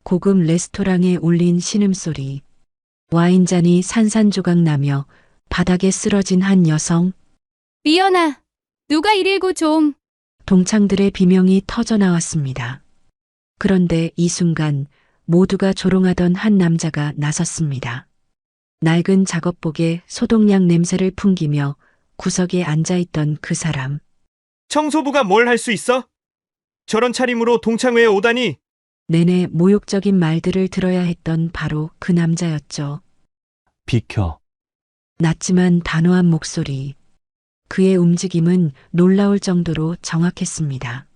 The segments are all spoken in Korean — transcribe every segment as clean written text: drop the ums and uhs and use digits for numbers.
고급 레스토랑에 울린 신음소리. 와인잔이 산산조각 나며 바닥에 쓰러진 한 여성. 미연아, 누가 119 좀. 동창들의 비명이 터져 나왔습니다. 그런데 이 순간 모두가 조롱하던 한 남자가 나섰습니다. 낡은 작업복에 소독약 냄새를 풍기며 구석에 앉아있던 그 사람. 청소부가 뭘 할 수 있어? 저런 차림으로 동창회에 오다니. 내내 모욕적인 말들을 들어야 했던 바로 그 남자였죠. 비켜. 낮지만 단호한 목소리. 그의 움직임은 놀라울 정도로 정확했습니다.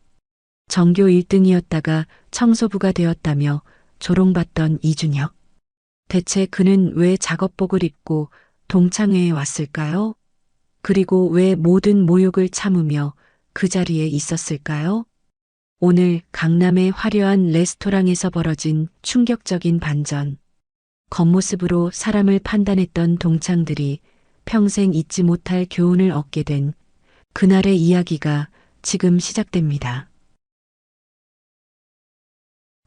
전교 1등이었다가 청소부가 되었다며 조롱받던 이준혁. 대체 그는 왜 작업복을 입고 동창회에 왔을까요? 그리고 왜 모든 모욕을 참으며 그 자리에 있었을까요? 오늘 강남의 화려한 레스토랑에서 벌어진 충격적인 반전. 겉모습으로 사람을 판단했던 동창들이 평생 잊지 못할 교훈을 얻게 된 그날의 이야기가 지금 시작됩니다.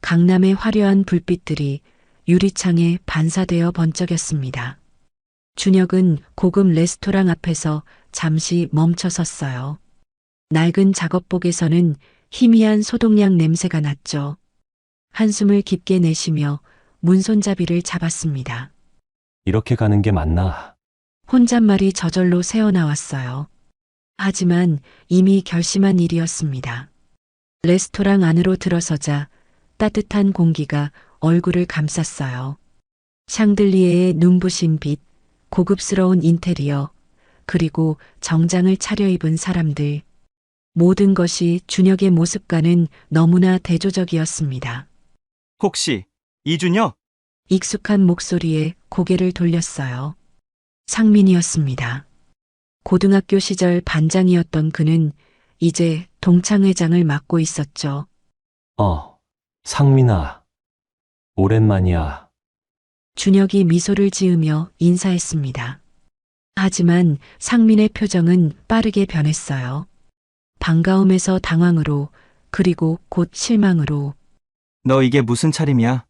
강남의 화려한 불빛들이 유리창에 반사되어 번쩍였습니다. 준혁은 고급 레스토랑 앞에서 잠시 멈춰 섰어요. 낡은 작업복에서는 희미한 소독약 냄새가 났죠. 한숨을 깊게 내쉬며 문손잡이를 잡았습니다. 이렇게 가는 게 맞나? 혼잣말이 저절로 새어나왔어요. 하지만 이미 결심한 일이었습니다. 레스토랑 안으로 들어서자 따뜻한 공기가 얼굴을 감쌌어요. 샹들리에의 눈부신 빛, 고급스러운 인테리어, 그리고 정장을 차려입은 사람들. 모든 것이 준혁의 모습과는 너무나 대조적이었습니다. 혹시 이준혁? 익숙한 목소리에 고개를 돌렸어요. 상민이었습니다. 고등학교 시절 반장이었던 그는 이제 동창회장을 맡고 있었죠. 상민아. 오랜만이야. 준혁이 미소를 지으며 인사했습니다. 하지만 상민의 표정은 빠르게 변했어요. 반가움에서 당황으로, 그리고 곧 실망으로. 너 이게 무슨 차림이야?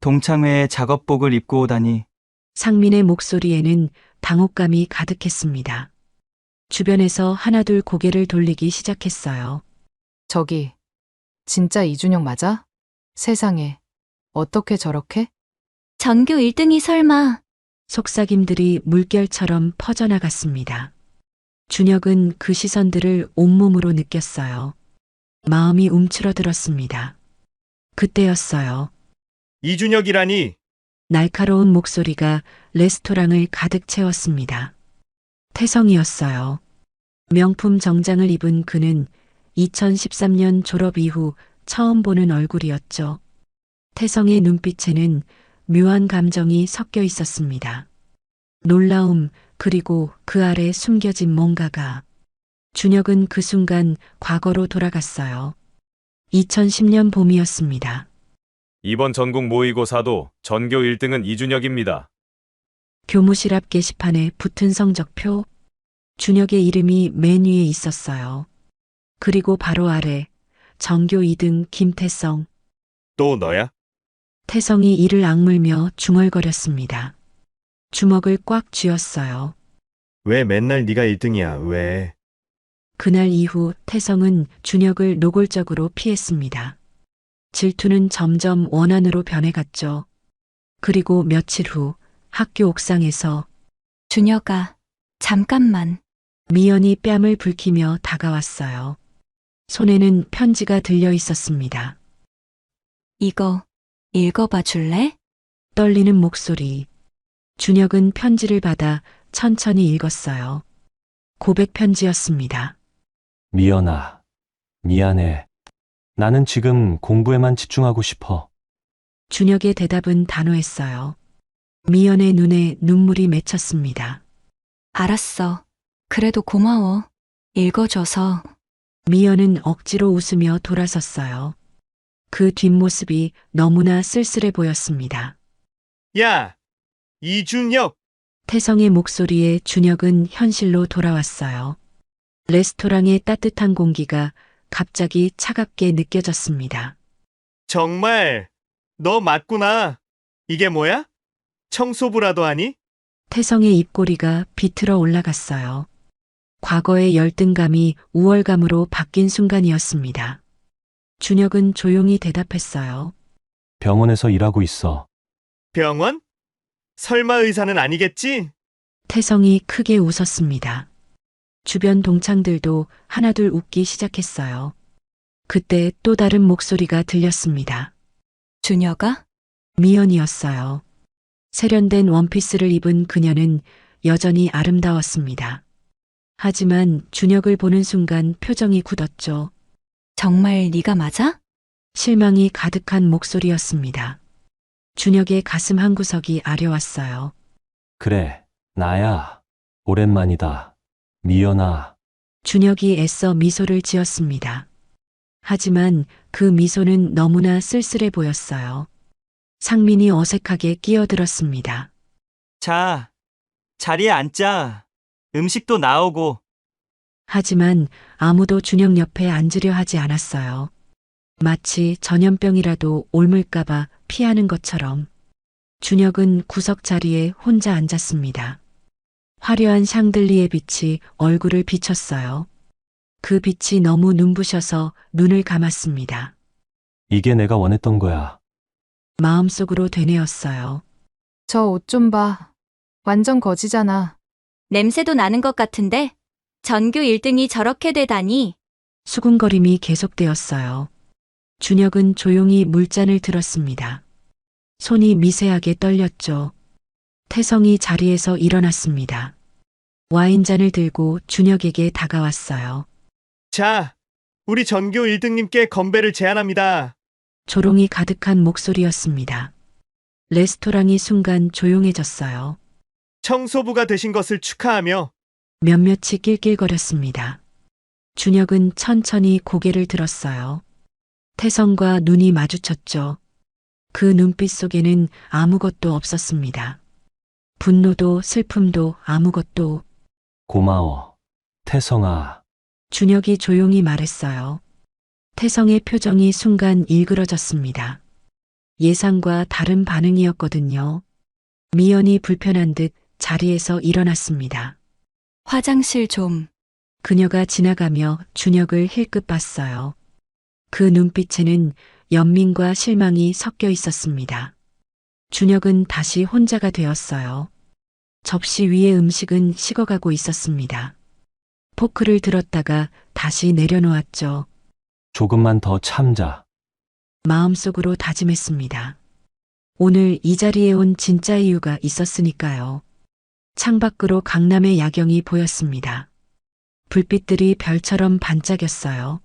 동창회에 작업복을 입고 오다니. 상민의 목소리에는 당혹감이 가득했습니다. 주변에서 하나둘 고개를 돌리기 시작했어요. 저기, 진짜 이준혁 맞아? 세상에, 어떻게 저렇게? 전교 1등이 설마. 속삭임들이 물결처럼 퍼져나갔습니다. 준혁은 그 시선들을 온몸으로 느꼈어요. 마음이 움츠러들었습니다. 그때였어요. 이준혁이라니. 날카로운 목소리가 레스토랑을 가득 채웠습니다. 태성이었어요. 명품 정장을 입은 그는 2013년 졸업 이후 처음 보는 얼굴이었죠. 태성의 눈빛에는 묘한 감정이 섞여 있었습니다. 놀라움, 그리고 그 아래 숨겨진 뭔가가. 준혁은 그 순간 과거로 돌아갔어요. 2010년 봄이었습니다. 이번 전국 모의고사도 전교 1등은 이준혁입니다. 교무실 앞 게시판에 붙은 성적표. 준혁의 이름이 맨 위에 있었어요. 그리고 바로 아래 전교 2등 김태성. 또 너야? 태성이 이를 악물며 중얼거렸습니다. 주먹을 꽉 쥐었어요. 왜 맨날 네가 1등이야? 왜? 그날 이후 태성은 준혁을 노골적으로 피했습니다. 질투는 점점 원한으로 변해갔죠. 그리고 며칠 후 학교 옥상에서 준혁아, 잠깐만. 미연이 뺨을 붉히며 다가왔어요. 손에는 편지가 들려 있었습니다. 이거 읽어봐 줄래? 떨리는 목소리. 준혁은 편지를 받아 천천히 읽었어요. 고백 편지였습니다. 미연아. 미안해. 나는 지금 공부에만 집중하고 싶어. 준혁의 대답은 단호했어요. 미연의 눈에 눈물이 맺혔습니다. 알았어. 그래도 고마워. 읽어줘서. 미연은 억지로 웃으며 돌아섰어요. 그 뒷모습이 너무나 쓸쓸해 보였습니다. 야! 이준혁! 태성의 목소리에 준혁은 현실로 돌아왔어요. 레스토랑의 따뜻한 공기가 갑자기 차갑게 느껴졌습니다. 정말 너 맞구나. 이게 뭐야? 청소부라도 하니? 태성의 입꼬리가 비틀어 올라갔어요. 과거의 열등감이 우월감으로 바뀐 순간이었습니다. 준혁은 조용히 대답했어요. 병원에서 일하고 있어. 병원? 설마 의사는 아니겠지? 태성이 크게 웃었습니다. 주변 동창들도 하나둘 웃기 시작했어요. 그때 또 다른 목소리가 들렸습니다. 준혁아? 미연이었어요. 세련된 원피스를 입은 그녀는 여전히 아름다웠습니다. 하지만 준혁을 보는 순간 표정이 굳었죠. 정말 네가 맞아? 실망이 가득한 목소리였습니다. 준혁의 가슴 한구석이 아려왔어요. 그래, 나야. 오랜만이다. 미연아. 준혁이 애써 미소를 지었습니다. 하지만 그 미소는 너무나 쓸쓸해 보였어요. 상민이 어색하게 끼어들었습니다. 자, 자리에 앉자. 음식도 나오고. 하지만 아무도 준혁 옆에 앉으려 하지 않았어요. 마치 전염병이라도 옮을까봐 피하는 것처럼. 준혁은 구석 자리에 혼자 앉았습니다. 화려한 샹들리에 빛이 얼굴을 비췄어요. 그 빛이 너무 눈부셔서 눈을 감았습니다. 이게 내가 원했던 거야. 마음속으로 되뇌었어요. 저 옷 좀 봐. 완전 거지잖아. 냄새도 나는 것 같은데? 전교 1등이 저렇게 되다니. 수군거림이 계속되었어요. 준혁은 조용히 물잔을 들었습니다. 손이 미세하게 떨렸죠. 태성이 자리에서 일어났습니다. 와인잔을 들고 준혁에게 다가왔어요. 자, 우리 전교 1등님께 건배를 제안합니다. 조롱이 가득한 목소리였습니다. 레스토랑이 순간 조용해졌어요. 청소부가 되신 것을 축하하며 몇몇이 낄낄거렸습니다. 준혁은 천천히 고개를 들었어요. 태성과 눈이 마주쳤죠. 그 눈빛 속에는 아무것도 없었습니다. 분노도 슬픔도 아무것도. 고마워. 태성아. 준혁이 조용히 말했어요. 태성의 표정이 순간 일그러졌습니다. 예상과 다른 반응이었거든요. 미연이 불편한 듯 자리에서 일어났습니다. 화장실 좀. 그녀가 지나가며 준혁을 힐끗 봤어요. 그 눈빛에는 연민과 실망이 섞여 있었습니다. 준혁은 다시 혼자가 되었어요. 접시 위의 음식은 식어가고 있었습니다. 포크를 들었다가 다시 내려놓았죠. 조금만 더 참자. 마음속으로 다짐했습니다. 오늘 이 자리에 온 진짜 이유가 있었으니까요. 창밖으로 강남의 야경이 보였습니다. 불빛들이 별처럼 반짝였어요.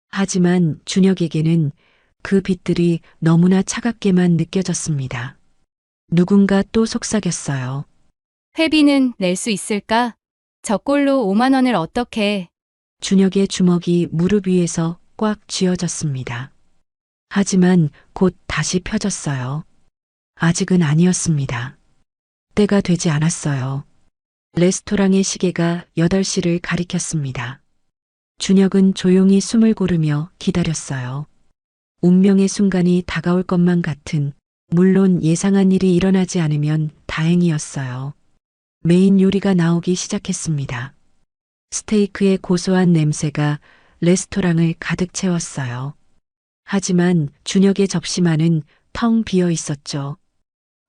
하지만 준혁에게는 그 빛들이 너무나 차갑게만 느껴졌습니다. 누군가 또 속삭였어요. 회비는 낼 수 있을까? 저꼴로 5만 원을 어떻게? 준혁의 주먹이 무릎 위에서 꽉 쥐어졌습니다. 하지만 곧 다시 펴졌어요. 아직은 아니었습니다. 때가 되지 않았어요. 레스토랑의 시계가 8시를 가리켰습니다. 준혁은 조용히 숨을 고르며 기다렸어요. 운명의 순간이 다가올 것만 같은, 물론 예상한 일이 일어나지 않으면 다행이었어요. 메인 요리가 나오기 시작했습니다. 스테이크의 고소한 냄새가 레스토랑을 가득 채웠어요. 하지만 준혁의 접시만은 텅 비어 있었죠.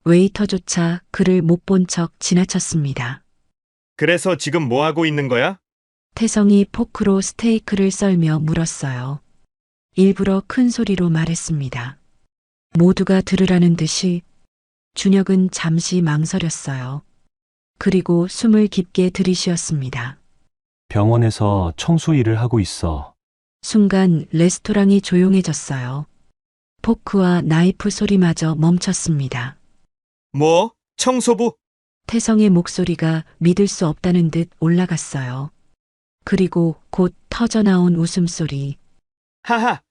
웨이터조차 그를 못 본 척 지나쳤습니다. 그래서 지금 뭐 하고 있는 거야? 태성이 포크로 스테이크를 썰며 물었어요. 일부러 큰 소리로 말했습니다. 모두가 들으라는 듯이. 준혁은 잠시 망설였어요. 그리고 숨을 깊게 들이쉬었습니다. 병원에서 청소 일을 하고 있어. 순간 레스토랑이 조용해졌어요. 포크와 나이프 소리마저 멈췄습니다. 뭐? 청소부? 태성의 목소리가 믿을 수 없다는 듯 올라갔어요. 그리고 곧 터져나온 웃음소리. 하하.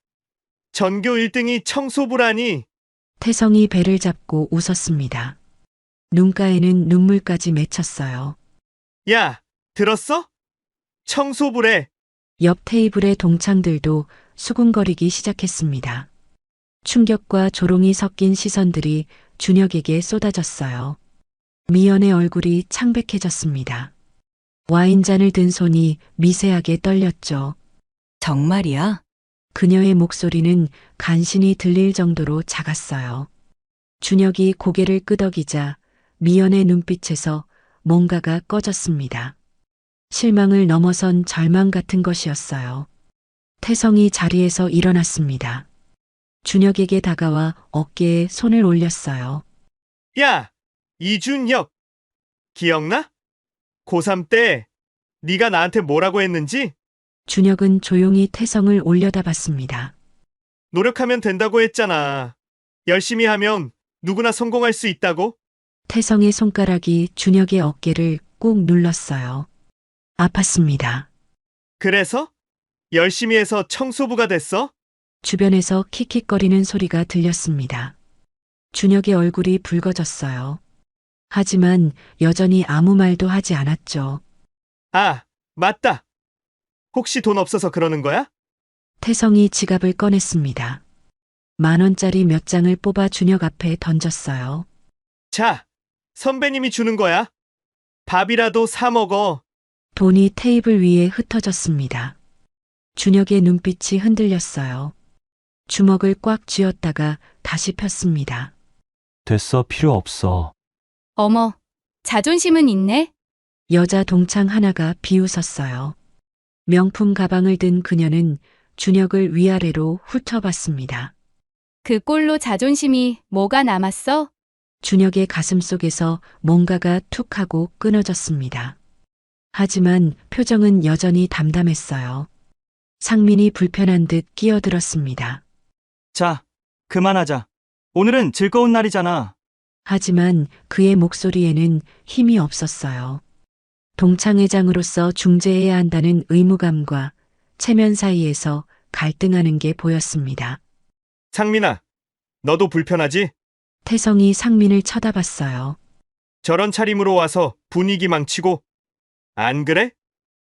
전교 1등이 청소부라니. 태성이 배를 잡고 웃었습니다. 눈가에는 눈물까지 맺혔어요. 야, 들었어? 청소부래. 옆 테이블의 동창들도 수군거리기 시작했습니다. 충격과 조롱이 섞인 시선들이 준혁에게 쏟아졌어요. 미연의 얼굴이 창백해졌습니다. 와인잔을 든 손이 미세하게 떨렸죠. 정말이야? 그녀의 목소리는 간신히 들릴 정도로 작았어요. 준혁이 고개를 끄덕이자 미연의 눈빛에서 뭔가가 꺼졌습니다. 실망을 넘어선 절망 같은 것이었어요. 태성이 자리에서 일어났습니다. 준혁에게 다가와 어깨에 손을 올렸어요. 야, 이준혁. 기억나? 고3 때 네가 나한테 뭐라고 했는지? 준혁은 조용히 태성을 올려다봤습니다. 노력하면 된다고 했잖아. 열심히 하면 누구나 성공할 수 있다고? 태성의 손가락이 준혁의 어깨를 꾹 눌렀어요. 아팠습니다. 그래서? 열심히 해서 청소부가 됐어? 주변에서 킥킥거리는 소리가 들렸습니다. 준혁의 얼굴이 붉어졌어요. 하지만 여전히 아무 말도 하지 않았죠. 아, 맞다. 혹시 돈 없어서 그러는 거야? 태성이 지갑을 꺼냈습니다. 10,000원짜리 몇 장을 뽑아 준혁 앞에 던졌어요. 자, 선배님이 주는 거야. 밥이라도 사 먹어. 돈이 테이블 위에 흩어졌습니다. 준혁의 눈빛이 흔들렸어요. 주먹을 꽉 쥐었다가 다시 폈습니다. 됐어, 필요 없어. 어머, 자존심은 있네? 여자 동창 하나가 비웃었어요. 명품 가방을 든 그녀는 준혁을 위아래로 훑어봤습니다. 그 꼴로 자존심이 뭐가 남았어? 준혁의 가슴 속에서 뭔가가 툭 하고 끊어졌습니다. 하지만 표정은 여전히 담담했어요. 상민이 불편한 듯 끼어들었습니다. 자, 그만하자. 오늘은 즐거운 날이잖아. 하지만 그의 목소리에는 힘이 없었어요. 동창회장으로서 중재해야 한다는 의무감과 체면 사이에서 갈등하는 게 보였습니다. 상민아, 너도 불편하지? 태성이 상민을 쳐다봤어요. 저런 차림으로 와서 분위기 망치고. 안 그래?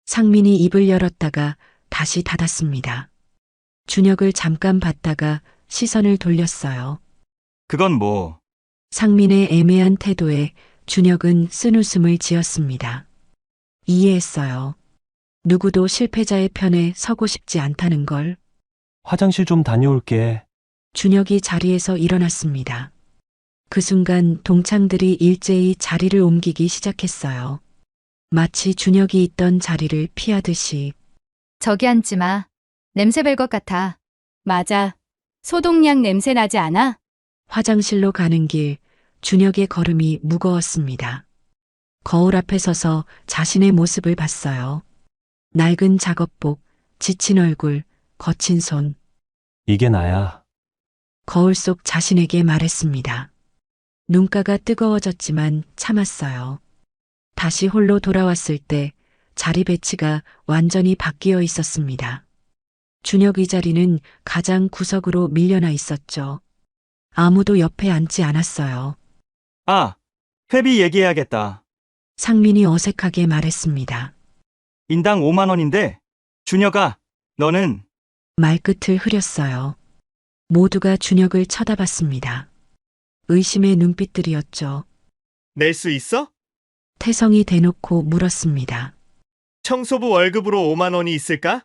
상민이 입을 열었다가 다시 닫았습니다. 준혁을 잠깐 봤다가 시선을 돌렸어요. 그건 뭐. 상민의 애매한 태도에 준혁은 쓴웃음을 지었습니다. 이해했어요. 누구도 실패자의 편에 서고 싶지 않다는 걸. 화장실 좀 다녀올게. 준혁이 자리에서 일어났습니다. 그 순간 동창들이 일제히 자리를 옮기기 시작했어요. 마치 준혁이 있던 자리를 피하듯이. 저기 앉지 마. 냄새 벨 것 같아. 맞아. 소독약 냄새 나지 않아? 화장실로 가는 길, 준혁의 걸음이 무거웠습니다. 거울 앞에 서서 자신의 모습을 봤어요. 낡은 작업복, 지친 얼굴, 거친 손. 이게 나야. 거울 속 자신에게 말했습니다. 눈가가 뜨거워졌지만 참았어요. 다시 홀로 돌아왔을 때 자리 배치가 완전히 바뀌어 있었습니다. 준혁 의자리는 가장 구석으로 밀려나 있었죠. 아무도 옆에 앉지 않았어요. 아, 회비 얘기해야겠다. 상민이 어색하게 말했습니다. 인당 5만 원인데, 준혁아, 너는 말끝을 흐렸어요. 모두가 준혁을 쳐다봤습니다. 의심의 눈빛들이었죠. 낼 수 있어? 태성이 대놓고 물었습니다. 청소부 월급으로 5만 원이 있을까?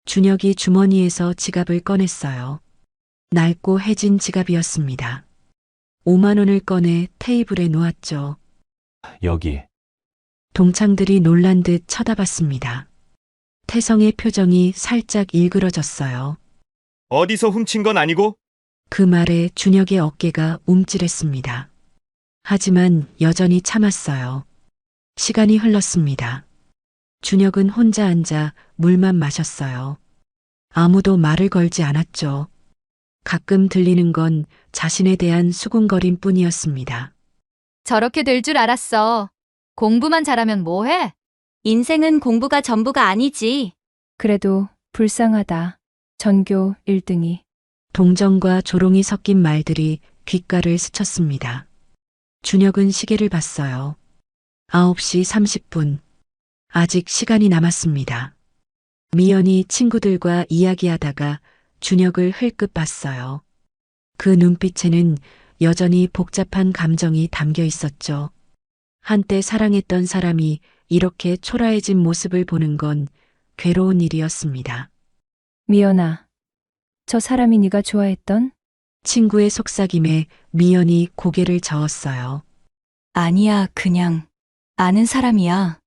준혁이 주머니에서 지갑을 꺼냈어요. 낡고 해진 지갑이었습니다. 5만 원을 꺼내 테이블에 놓았죠. 여기. 동창들이 놀란 듯 쳐다봤습니다. 태성의 표정이 살짝 일그러졌어요. 어디서 훔친 건 아니고? 그 말에 준혁의 어깨가 움찔했습니다. 하지만 여전히 참았어요. 시간이 흘렀습니다. 준혁은 혼자 앉아 물만 마셨어요. 아무도 말을 걸지 않았죠. 가끔 들리는 건 자신에 대한 수군거림 뿐이었습니다. 저렇게 될 줄 알았어. 공부만 잘하면 뭐해? 인생은 공부가 전부가 아니지. 그래도 불쌍하다. 전교 1등이. 동정과 조롱이 섞인 말들이 귓가를 스쳤습니다. 준혁은 시계를 봤어요. 9시 30분. 아직 시간이 남았습니다. 미연이 친구들과 이야기하다가 준혁을 흘끗 봤어요. 그 눈빛에는 여전히 복잡한 감정이 담겨 있었죠. 한때 사랑했던 사람이 이렇게 초라해진 모습을 보는 건 괴로운 일이었습니다. 미연아. 저 사람이 네가 좋아했던? 친구의 속삭임에 미연이 고개를 저었어요. 아니야, 그냥 아는 사람이야.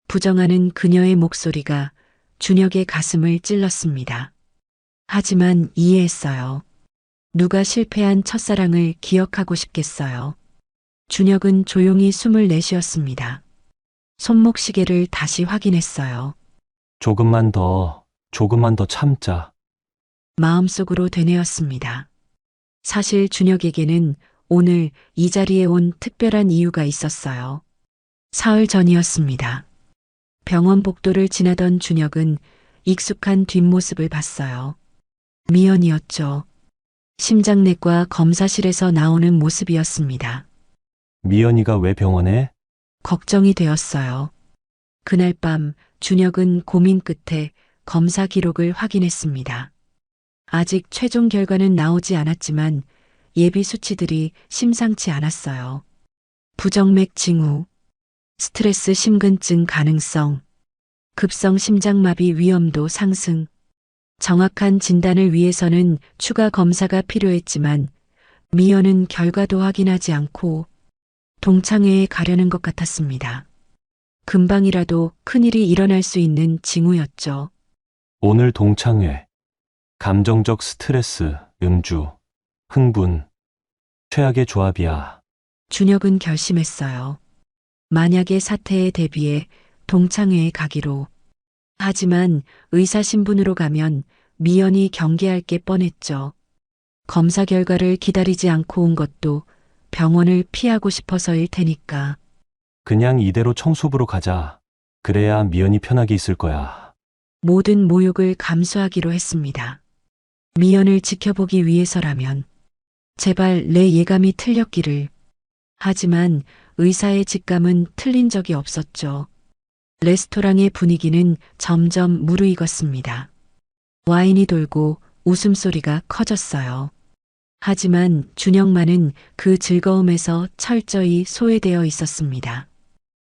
부정하는 그녀의 목소리가 준혁의 가슴을 찔렀습니다. 하지만 이해했어요. 누가 실패한 첫사랑을 기억하고 싶겠어요. 준혁은 조용히 숨을 내쉬었습니다. 손목 시계를 다시 확인했어요. 조금만 더 참자. 마음속으로 되뇌었습니다. 사실 준혁에게는 오늘 이 자리에 온 특별한 이유가 있었어요. 사흘 전이었습니다. 병원 복도를 지나던 준혁은 익숙한 뒷모습을 봤어요. 미연이었죠. 심장내과 검사실에서 나오는 모습이었습니다. 미연이가 왜 병원에? 걱정이 되었어요. 그날 밤 준혁은 고민 끝에 검사 기록을 확인했습니다. 아직 최종 결과는 나오지 않았지만 예비 수치들이 심상치 않았어요. 부정맥 징후, 스트레스 심근증 가능성, 급성 심장마비 위험도 상승. 정확한 진단을 위해서는 추가 검사가 필요했지만 미연은 결과도 확인하지 않고 동창회에 가려는 것 같았습니다. 금방이라도 큰일이 일어날 수 있는 징후였죠. 오늘 동창회. 감정적 스트레스, 음주, 흥분. 최악의 조합이야. 준혁은 결심했어요. 만약의 사태에 대비해 동창회에 가기로. 하지만 의사 신분으로 가면 미연이 경계할 게 뻔했죠. 검사 결과를 기다리지 않고 온 것도 병원을 피하고 싶어서일 테니까. 그냥 이대로 청소부로 가자. 그래야 미연이 편하게 있을 거야. 모든 모욕을 감수하기로 했습니다. 미연을 지켜보기 위해서라면 제발 내 예감이 틀렸기를. 하지만 의사의 직감은 틀린 적이 없었죠. 레스토랑의 분위기는 점점 무르익었습니다. 와인이 돌고 웃음소리가 커졌어요. 하지만 준혁만은 그 즐거움에서 철저히 소외되어 있었습니다.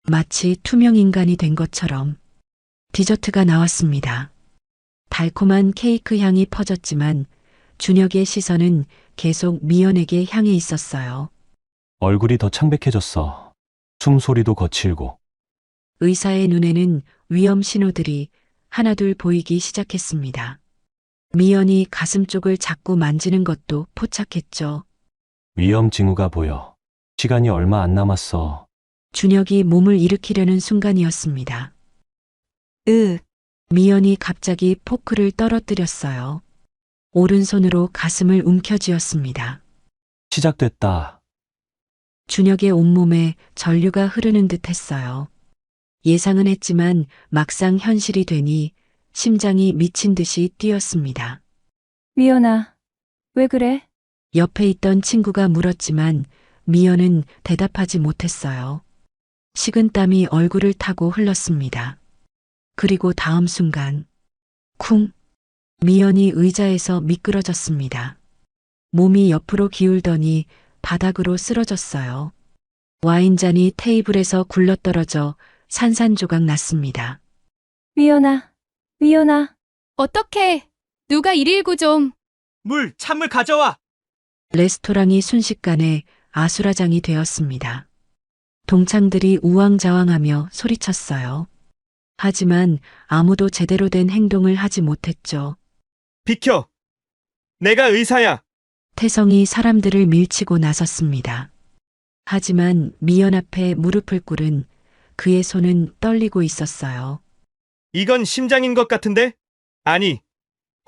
마치 투명 인간이 된 것처럼. 디저트가 나왔습니다. 달콤한 케이크 향이 퍼졌지만 준혁의 시선은 계속 미연에게 향해 있었어요. 얼굴이 더 창백해졌어. 숨소리도 거칠고. 의사의 눈에는 위험 신호들이 하나둘 보이기 시작했습니다. 미연이 가슴 쪽을 자꾸 만지는 것도 포착했죠. 위험 징후가 보여. 시간이 얼마 안 남았어. 준혁이 몸을 일으키려는 순간이었습니다. 미연이 갑자기 포크를 떨어뜨렸어요. 오른손으로 가슴을 움켜쥐었습니다. 시작됐다. 준혁의 온몸에 전류가 흐르는 듯 했어요. 예상은 했지만 막상 현실이 되니 심장이 미친 듯이 뛰었습니다. 미연아. 왜 그래? 옆에 있던 친구가 물었지만 미연은 대답하지 못했어요. 식은땀이 얼굴을 타고 흘렀습니다. 그리고 다음 순간 쿵! 미연이 의자에서 미끄러졌습니다. 몸이 옆으로 기울더니 바닥으로 쓰러졌어요. 와인잔이 테이블에서 굴러떨어져 산산조각 났습니다. 미연아. 미연아. 어떡해. 누가 119 좀. 찬물 가져와! 레스토랑이 순식간에 아수라장이 되었습니다. 동창들이 우왕좌왕하며 소리쳤어요. 하지만 아무도 제대로 된 행동을 하지 못했죠. 비켜! 내가 의사야! 태성이 사람들을 밀치고 나섰습니다. 하지만 미연 앞에 무릎을 꿇은 그의 손은 떨리고 있었어요. 이건 심장인 것 같은데? 아니,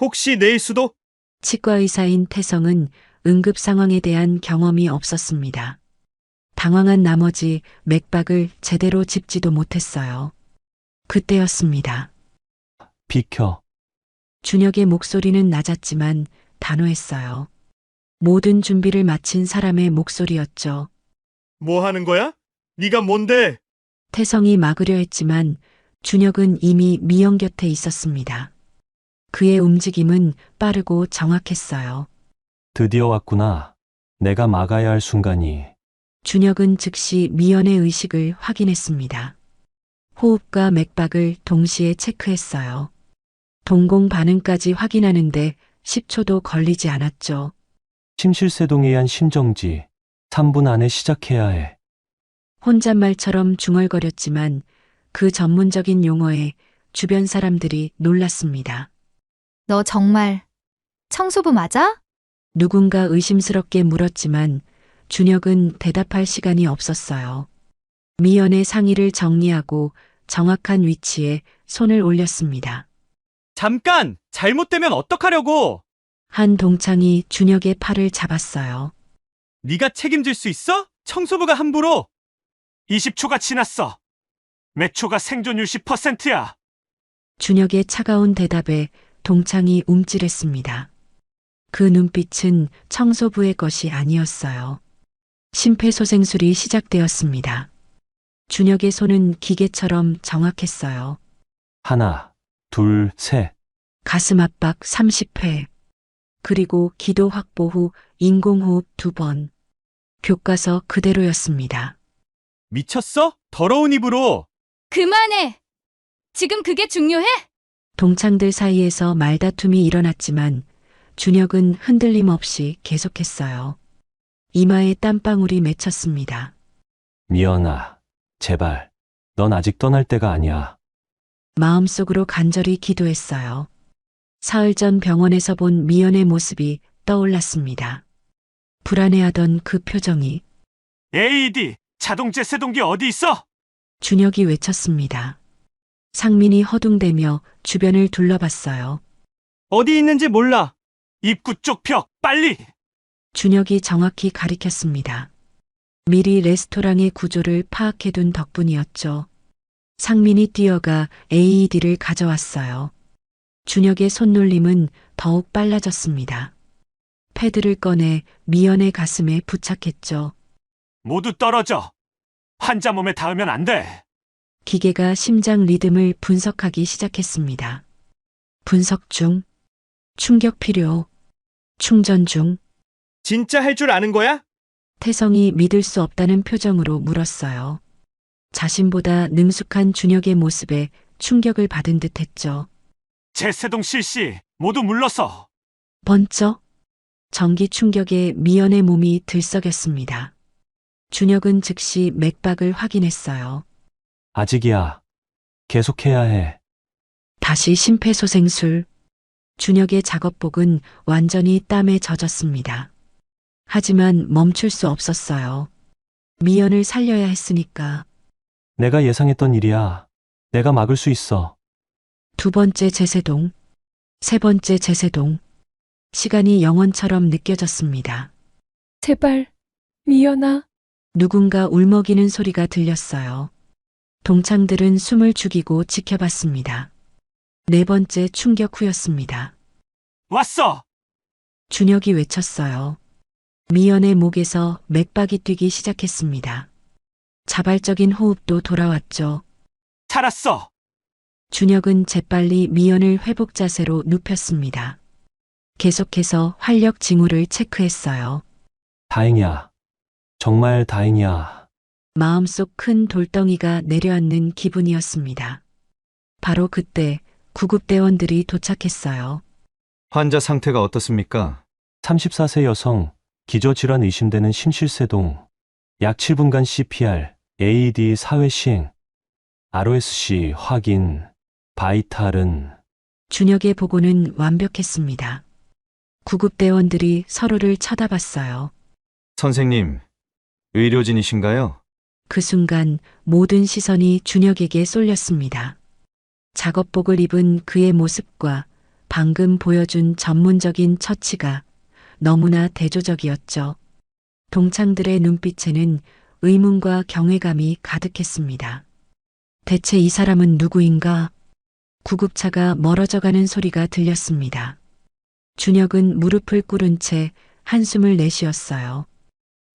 혹시 뇌일 수도? 치과 의사인 태성은 응급 상황에 대한 경험이 없었습니다. 당황한 나머지 맥박을 제대로 짚지도 못했어요. 그때였습니다. 비켜. 준혁의 목소리는 낮았지만 단호했어요. 모든 준비를 마친 사람의 목소리였죠. 뭐 하는 거야? 네가 뭔데? 태성이 막으려 했지만 준혁은 이미 미연 곁에 있었습니다. 그의 움직임은 빠르고 정확했어요. 드디어 왔구나. 내가 막아야 할 순간이. 준혁은 즉시 미연의 의식을 확인했습니다. 호흡과 맥박을 동시에 체크했어요. 동공 반응까지 확인하는데 10초도 걸리지 않았죠. 심실세동에 의한 심정지. 3분 안에 시작해야 해. 혼잣말처럼 중얼거렸지만 그 전문적인 용어에 주변 사람들이 놀랐습니다. 너 정말 청소부 맞아? 누군가 의심스럽게 물었지만 준혁은 대답할 시간이 없었어요. 미연의 상의를 정리하고 정확한 위치에 손을 올렸습니다. 잠깐! 잘못되면 어떡하려고! 한 동창이 준혁의 팔을 잡았어요. 네가 책임질 수 있어? 청소부가 함부로! 20초가 지났어. 몇 초가 생존율 10%야. 준혁의 차가운 대답에 동창이 움찔했습니다. 그 눈빛은 청소부의 것이 아니었어요. 심폐소생술이 시작되었습니다. 준혁의 손은 기계처럼 정확했어요. 하나, 둘, 셋. 가슴 압박 30회. 그리고 기도 확보 후 인공호흡 2번. 교과서 그대로였습니다. 미쳤어? 더러운 입으로! 그만해! 지금 그게 중요해? 동창들 사이에서 말다툼이 일어났지만 준혁은 흔들림 없이 계속했어요. 이마에 땀방울이 맺혔습니다. 미연아, 제발. 넌 아직 떠날 때가 아니야. 마음속으로 간절히 기도했어요. 사흘 전 병원에서 본 미연의 모습이 떠올랐습니다. 불안해하던 그 표정이 AED 자동제 세동기 어디 있어? 준혁이 외쳤습니다. 상민이 허둥대며 주변을 둘러봤어요. 어디 있는지 몰라! 입구 쪽 벽 빨리. 준혁이 정확히 가리켰습니다. 미리 레스토랑의 구조를 파악해둔 덕분이었죠. 상민이 뛰어가 AED를 가져왔어요. 준혁의 손놀림은 더욱 빨라졌습니다. 패드를 꺼내 미연의 가슴에 부착했죠. 모두 떨어져. 환자 몸에 닿으면 안 돼. 기계가 심장 리듬을 분석하기 시작했습니다. 분석 중, 충격 필요, 충전 중. 진짜 할 줄 아는 거야? 태성이 믿을 수 없다는 표정으로 물었어요. 자신보다 능숙한 준혁의 모습에 충격을 받은 듯 했죠. 제세동 실시 모두 물러서. 번쩍 전기 충격에 미연의 몸이 들썩였습니다. 준혁은 즉시 맥박을 확인했어요. 아직이야. 계속해야 해. 다시 심폐소생술. 준혁의 작업복은 완전히 땀에 젖었습니다. 하지만 멈출 수 없었어요. 미연을 살려야 했으니까. 내가 예상했던 일이야. 내가 막을 수 있어. 두 번째 제세동, 세 번째 제세동. 시간이 영원처럼 느껴졌습니다. 제발, 미연아. 누군가 울먹이는 소리가 들렸어요. 동창들은 숨을 죽이고 지켜봤습니다. 네 번째 충격 후였습니다. 왔어. 준혁이 외쳤어요. 미연의 목에서 맥박이 뛰기 시작했습니다. 자발적인 호흡도 돌아왔죠. 살았어. 준혁은 재빨리 미연을 회복 자세로 눕혔습니다. 계속해서 활력 징후를 체크했어요. 다행이야. 정말 다행이야. 마음속 큰 돌덩이가 내려앉는 기분이었습니다. 바로 그때 구급대원들이 도착했어요. 환자 상태가 어떻습니까? 34세 여성, 기저질환 의심되는 심실세동. 약 7분간 CPR, AED 4회 시행. ROSC 확인. 바이탈은. 준혁의 보고는 완벽했습니다. 구급대원들이 서로를 쳐다봤어요. 선생님, 의료진이신가요? 그 순간 모든 시선이 준혁에게 쏠렸습니다. 작업복을 입은 그의 모습과 방금 보여준 전문적인 처치가 너무나 대조적이었죠. 동창들의 눈빛에는 의문과 경외감이 가득했습니다. 대체 이 사람은 누구인가? 구급차가 멀어져가는 소리가 들렸습니다. 준혁은 무릎을 꿇은 채 한숨을 내쉬었어요.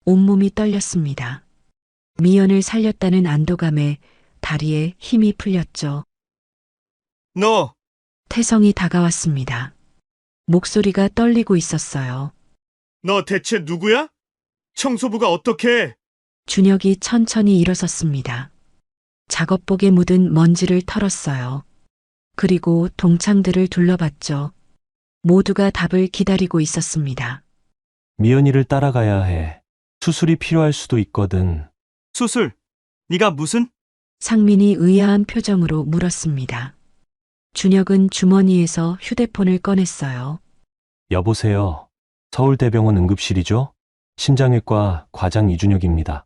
온몸이 떨렸습니다. 미연을 살렸다는 안도감에 다리에 힘이 풀렸죠. 너 태성이 다가왔습니다. 목소리가 떨리고 있었어요. 너 대체 누구야? 청소부가 어떻게 해? 준혁이 천천히 일어섰습니다. 작업복에 묻은 먼지를 털었어요. 그리고 동창들을 둘러봤죠. 모두가 답을 기다리고 있었습니다. 미연이를 따라가야 해. 수술이 필요할 수도 있거든. 수술. 네가 무슨? 상민이 의아한 표정으로 물었습니다. 준혁은 주머니에서 휴대폰을 꺼냈어요. 여보세요. 서울대병원 응급실이죠? 심장외과 과장 이준혁입니다.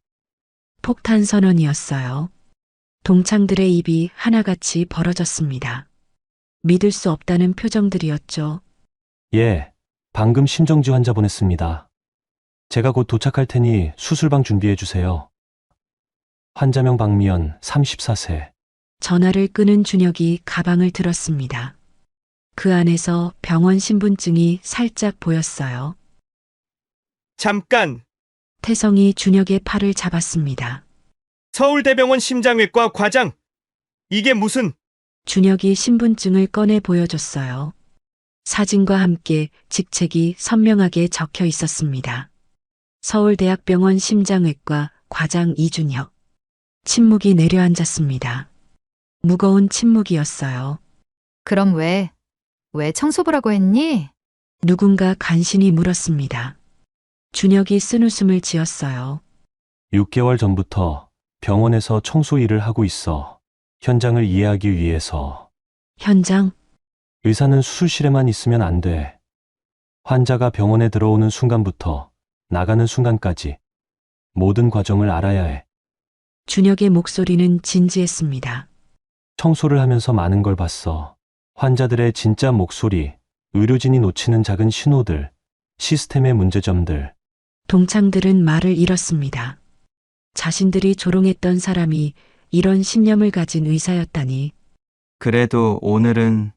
폭탄 선언이었어요. 동창들의 입이 하나같이 벌어졌습니다. 믿을 수 없다는 표정들이었죠. 예, 방금 심정지 환자 보냈습니다. 제가 곧 도착할 테니 수술방 준비해 주세요. 환자명 박미연, 34세. 전화를 끊은 준혁이 가방을 들었습니다. 그 안에서 병원 신분증이 살짝 보였어요. 잠깐! 태성이 준혁의 팔을 잡았습니다. 서울대병원 심장외과 과장! 이게 무슨... 준혁이 신분증을 꺼내 보여줬어요. 사진과 함께 직책이 선명하게 적혀 있었습니다. 서울대학병원 심장외과 과장 이준혁. 침묵이 내려앉았습니다. 무거운 침묵이었어요. 그럼 왜 청소부라고 했니? 누군가 간신히 물었습니다. 준혁이 쓴웃음을 지었어요. 6개월 전부터 병원에서 청소 일을 하고 있어. 현장을 이해하기 위해서. 현장? 의사는 수술실에만 있으면 안 돼. 환자가 병원에 들어오는 순간부터 나가는 순간까지 모든 과정을 알아야 해. 준혁의 목소리는 진지했습니다. 청소를 하면서 많은 걸 봤어. 환자들의 진짜 목소리, 의료진이 놓치는 작은 신호들, 시스템의 문제점들. 동창들은 말을 잃었습니다. 자신들이 조롱했던 사람이 이런 신념을 가진 의사였다니. 그래도 오늘은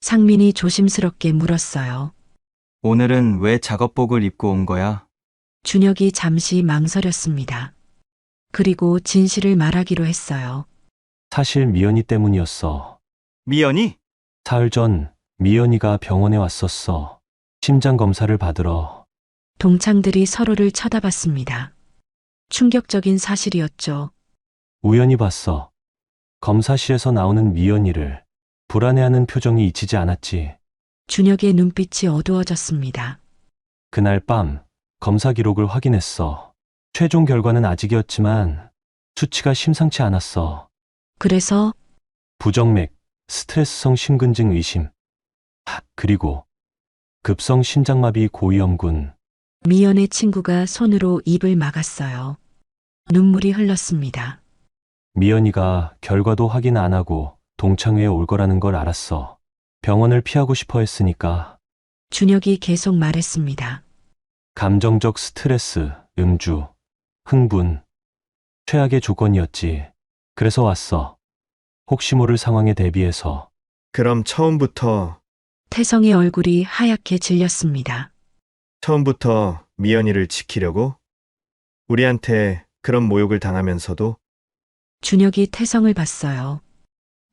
상민이 조심스럽게 물었어요. 오늘은 왜 작업복을 입고 온 거야? 준혁이 잠시 망설였습니다. 그리고 진실을 말하기로 했어요. 사실 미연이 때문이었어. 미연이? 사흘 전 미연이가 병원에 왔었어. 심장 검사를 받으러. 동창들이 서로를 쳐다봤습니다. 충격적인 사실이었죠. 우연히 봤어. 검사실에서 나오는 미연이를. 불안해하는 표정이 잊히지 않았지. 준혁의 눈빛이 어두워졌습니다. 그날 밤 검사 기록을 확인했어. 최종 결과는 아직이었지만 수치가 심상치 않았어. 그래서 부정맥, 스트레스성 심근증 의심. 그리고 급성 심장마비 고위험군. 미연의 친구가 손으로 입을 막았어요. 눈물이 흘렀습니다. 미연이가 결과도 확인 안 하고 동창회에 올 거라는 걸 알았어. 병원을 피하고 싶어 했으니까. 준혁이 계속 말했습니다. 감정적 스트레스, 음주, 흥분. 최악의 조건이었지. 그래서 왔어. 혹시 모를 상황에 대비해서. 그럼 처음부터 태성의 얼굴이 하얗게 질렸습니다. 미연이를 지키려고? 우리한테 그런 모욕을 당하면서도? 준혁이 태성을 봤어요.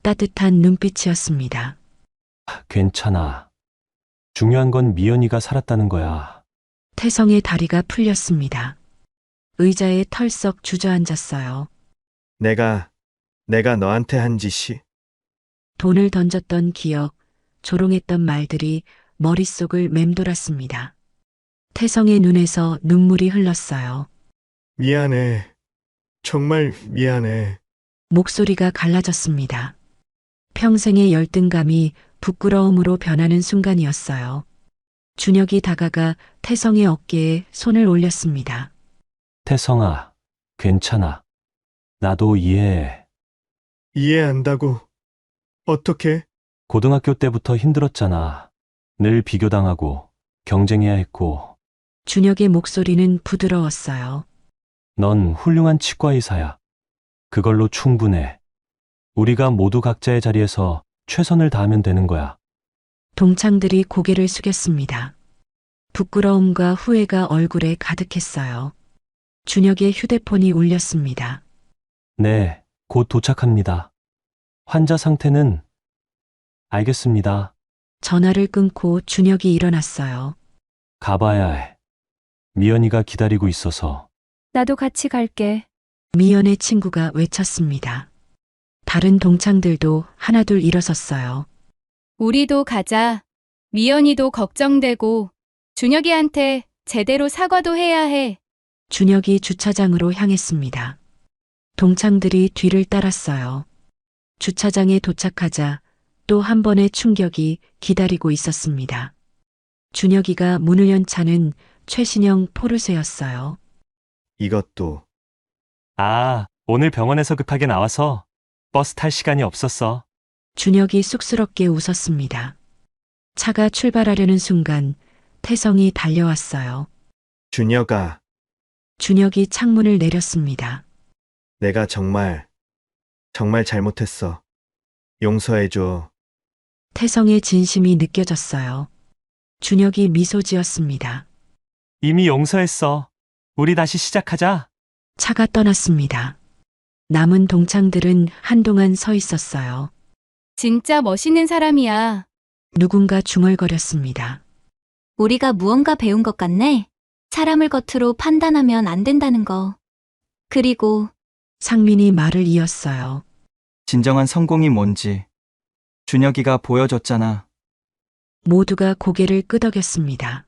따뜻한 눈빛이었습니다. 괜찮아. 중요한 건 미연이가 살았다는 거야. 태성의 다리가 풀렸습니다. 의자에 털썩 주저앉았어요. 내가 너한테 한 짓이... 돈을 던졌던 기억, 조롱했던 말들이 머릿속을 맴돌았습니다. 태성의 눈에서 눈물이 흘렀어요. 미안해. 정말 미안해. 목소리가 갈라졌습니다. 평생의 열등감이 부끄러움으로 변하는 순간이었어요. 준혁이 다가가 태성의 어깨에 손을 올렸습니다. 태성아, 괜찮아. 나도 이해해. 이해한다고. 어떻게? 고등학교 때부터 힘들었잖아. 늘 비교당하고 경쟁해야 했고. 준혁의 목소리는 부드러웠어요. 넌 훌륭한 치과 의사야. 그걸로 충분해. 우리가 모두 각자의 자리에서 최선을 다하면 되는 거야. 동창들이 고개를 숙였습니다. 부끄러움과 후회가 얼굴에 가득했어요. 준혁의 휴대폰이 울렸습니다. 네, 곧 도착합니다. 환자 상태는? 알겠습니다. 전화를 끊고 준혁이 일어났어요. 가봐야 해. 미연이가 기다리고 있어서. 나도 같이 갈게. 미연의 친구가 외쳤습니다. 다른 동창들도 하나둘 일어섰어요. 우리도 가자. 미연이도 걱정되고 준혁이한테 제대로 사과도 해야 해. 준혁이 주차장으로 향했습니다. 동창들이 뒤를 따랐어요. 주차장에 도착하자 또 한 번의 충격이 기다리고 있었습니다. 준혁이가 문을 연 차는 최신형 포르쉐였어요. 이것도 아, 오늘 병원에서 급하게 나와서 버스 탈 시간이 없었어. 준혁이 쑥스럽게 웃었습니다. 차가 출발하려는 순간 태성이 달려왔어요. 준혁아, 준혁이 창문을 내렸습니다. 내가 정말 잘못했어. 용서해줘. 태성의 진심이 느껴졌어요. 준혁이 미소 지었습니다. 이미 용서했어. 우리 다시 시작하자. 차가 떠났습니다. 남은 동창들은 한동안 서 있었어요. 진짜 멋있는 사람이야. 누군가 중얼거렸습니다. 우리가 무언가 배운 것 같네. 사람을 겉으로 판단하면 안 된다는 거. 그리고 상민이 말을 이었어요. 진정한 성공이 뭔지 준혁이가 보여줬잖아. 모두가 고개를 끄덕였습니다.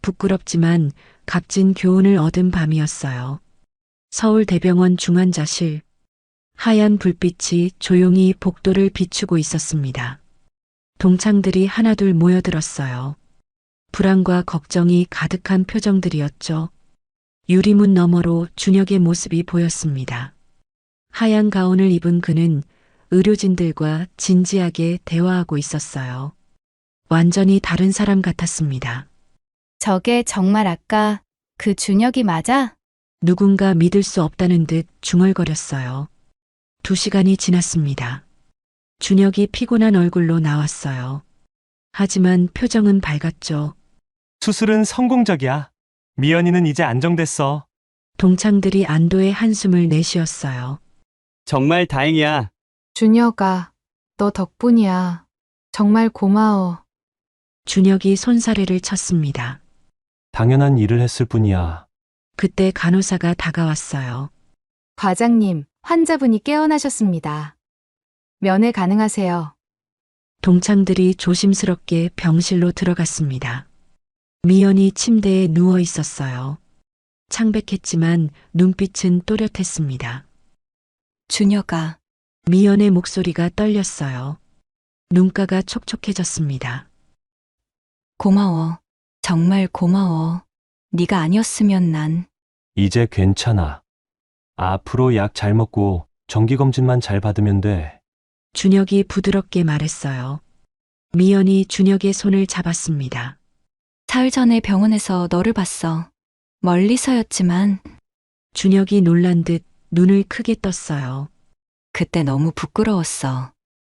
부끄럽지만 값진 교훈을 얻은 밤이었어요. 서울대병원 중환자실. 하얀 불빛이 조용히 복도를 비추고 있었습니다. 동창들이 하나둘 모여들었어요. 불안과 걱정이 가득한 표정들이었죠. 유리문 너머로 준혁의 모습이 보였습니다. 하얀 가운을 입은 그는 의료진들과 진지하게 대화하고 있었어요. 완전히 다른 사람 같았습니다. 저게 정말 아까 그 준혁이 맞아? 누군가 믿을 수 없다는 듯 중얼거렸어요. 2시간이 지났습니다. 준혁이 피곤한 얼굴로 나왔어요. 하지만 표정은 밝았죠. 수술은 성공적이야. 미연이는 이제 안정됐어. 동창들이 안도의 한숨을 내쉬었어요. 정말 다행이야. 준혁아, 너 덕분이야. 정말 고마워. 준혁이 손사래를 쳤습니다. 당연한 일을 했을 뿐이야. 그때 간호사가 다가왔어요. 과장님, 환자분이 깨어나셨습니다. 면회 가능하세요. 동창들이 조심스럽게 병실로 들어갔습니다. 미연이 침대에 누워 있었어요. 창백했지만 눈빛은 또렷했습니다. 준혁아, 미연의 목소리가 떨렸어요. 눈가가 촉촉해졌습니다. 고마워. 정말 고마워. 네가 아니었으면 난 이제 괜찮아. 앞으로 약 잘 먹고 정기검진만 잘 받으면 돼. 준혁이 부드럽게 말했어요. 미연이 준혁의 손을 잡았습니다. 사흘 전에 병원에서 너를 봤어. 멀리서였지만 준혁이 놀란 듯 눈을 크게 떴어요. 그때 너무 부끄러웠어.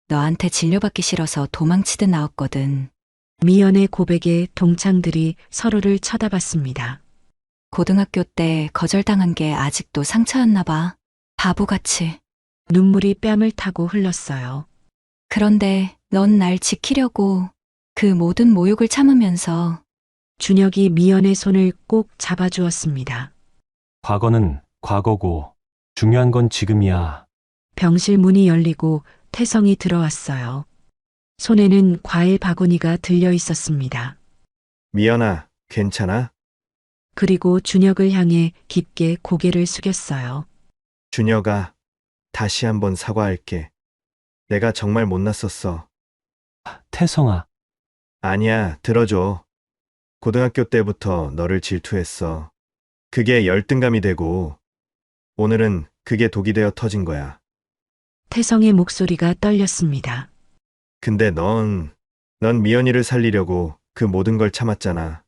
너한테 진료받기 싫어서 도망치듯 나왔거든. 미연의 고백에 동창들이 서로를 쳐다봤습니다. 고등학교 때 거절당한 게 아직도 상처였나 봐. 바보같이. 눈물이 뺨을 타고 흘렀어요. 그런데 넌 날 지키려고 그 모든 모욕을 참으면서 준혁이 미연의 손을 꼭 잡아주었습니다. 과거는 과거고 중요한 건 지금이야. 병실 문이 열리고 태성이 들어왔어요. 손에는 과일 바구니가 들려 있었습니다. 미연아, 괜찮아? 그리고 준혁을 향해 깊게 고개를 숙였어요. 준혁아, 다시 한번 사과할게. 내가 정말 못났었어. 태성아, 아니야, 들어줘. 고등학교 때부터 너를 질투했어. 그게 열등감이 되고, 오늘은 그게 독이 되어 터진 거야. 태성의 목소리가 떨렸습니다. 근데 넌 미연이를 살리려고 그 모든 걸 참았잖아.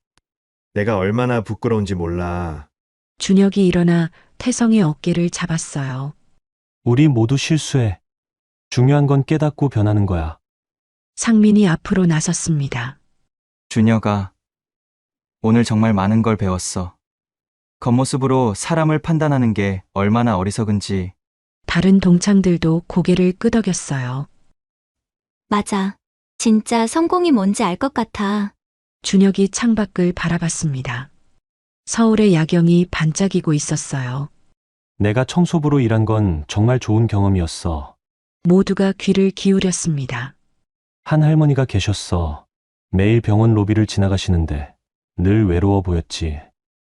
내가 얼마나 부끄러운지 몰라. 준혁이 일어나 태성의 어깨를 잡았어요. 우리 모두 실수해. 중요한 건 깨닫고 변하는 거야. 상민이 앞으로 나섰습니다. 준혁아, 오늘 정말 많은 걸 배웠어. 겉모습으로 사람을 판단하는 게 얼마나 어리석은지. 다른 동창들도 고개를 끄덕였어요. 맞아. 진짜 성공이 뭔지 알 것 같아. 준혁이 창밖을 바라봤습니다. 서울의 야경이 반짝이고 있었어요. 내가 청소부로 일한 건 정말 좋은 경험이었어. 모두가 귀를 기울였습니다. 한 할머니가 계셨어. 매일 병원 로비를 지나가시는데 늘 외로워 보였지.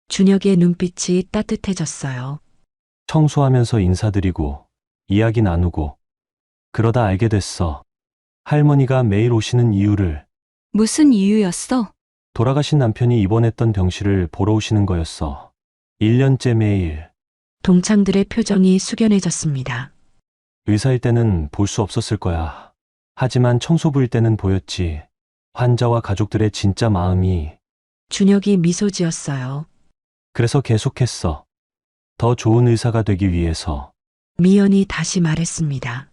준혁의 눈빛이 따뜻해졌어요. 청소하면서 인사드리고 이야기 나누고 그러다 알게 됐어. 할머니가 매일 오시는 이유를. 무슨 이유였어? 돌아가신 남편이 입원했던 병실을 보러 오시는 거였어. 1년째 매일. 동창들의 표정이 숙연해졌습니다. 의사일 때는 볼 수 없었을 거야. 하지만 청소부일 때는 보였지. 환자와 가족들의 진짜 마음이. 준혁이 미소 지었어요. 그래서 계속했어. 더 좋은 의사가 되기 위해서. 미연이 다시 말했습니다.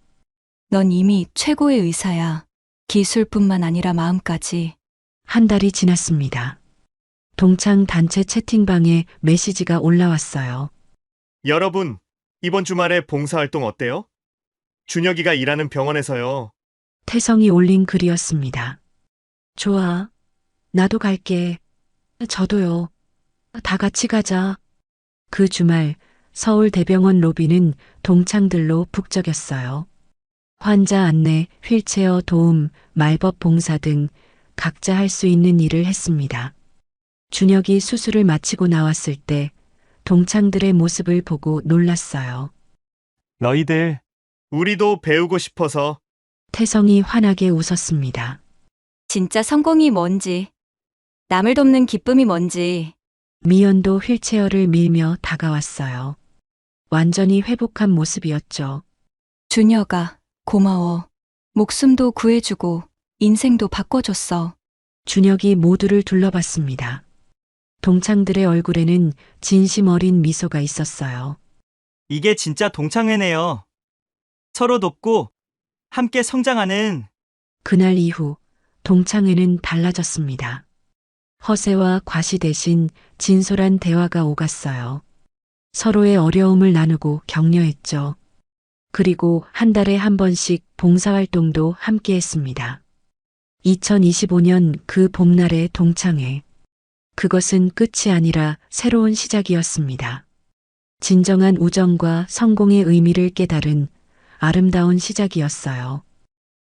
넌 이미 최고의 의사야. 기술뿐만 아니라 마음까지. 한 달이 지났습니다. 동창 단체 채팅방에 메시지가 올라왔어요. 여러분, 이번 주말에 봉사활동 어때요? 준혁이가 일하는 병원에서요. 태성이 올린 글이었습니다. 좋아. 나도 갈게. 저도요. 다 같이 가자. 그 주말 서울대병원 로비는 동창들로 북적였어요. 환자 안내, 휠체어 도움, 말벗 봉사 등 각자 할 수 있는 일을 했습니다. 준혁이 수술을 마치고 나왔을 때 동창들의 모습을 보고 놀랐어요. 너희들 우리도 배우고 싶어서. 태성이 환하게 웃었습니다. 진짜 성공이 뭔지, 남을 돕는 기쁨이 뭔지. 미연도 휠체어를 밀며 다가왔어요. 완전히 회복한 모습이었죠. 준혁아, 고마워. 목숨도 구해주고 인생도 바꿔줬어. 준혁이 모두를 둘러봤습니다. 동창들의 얼굴에는 진심 어린 미소가 있었어요. 이게 진짜 동창회네요. 서로 돕고 함께 성장하는. 그날 이후 동창회는 달라졌습니다. 허세와 과시 대신 진솔한 대화가 오갔어요. 서로의 어려움을 나누고 격려했죠. 그리고 한 달에 한 번씩 봉사활동도 함께 했습니다. 2025년 그 봄날의 동창회. 그것은 끝이 아니라 새로운 시작이었습니다. 진정한 우정과 성공의 의미를 깨달은 아름다운 시작이었어요.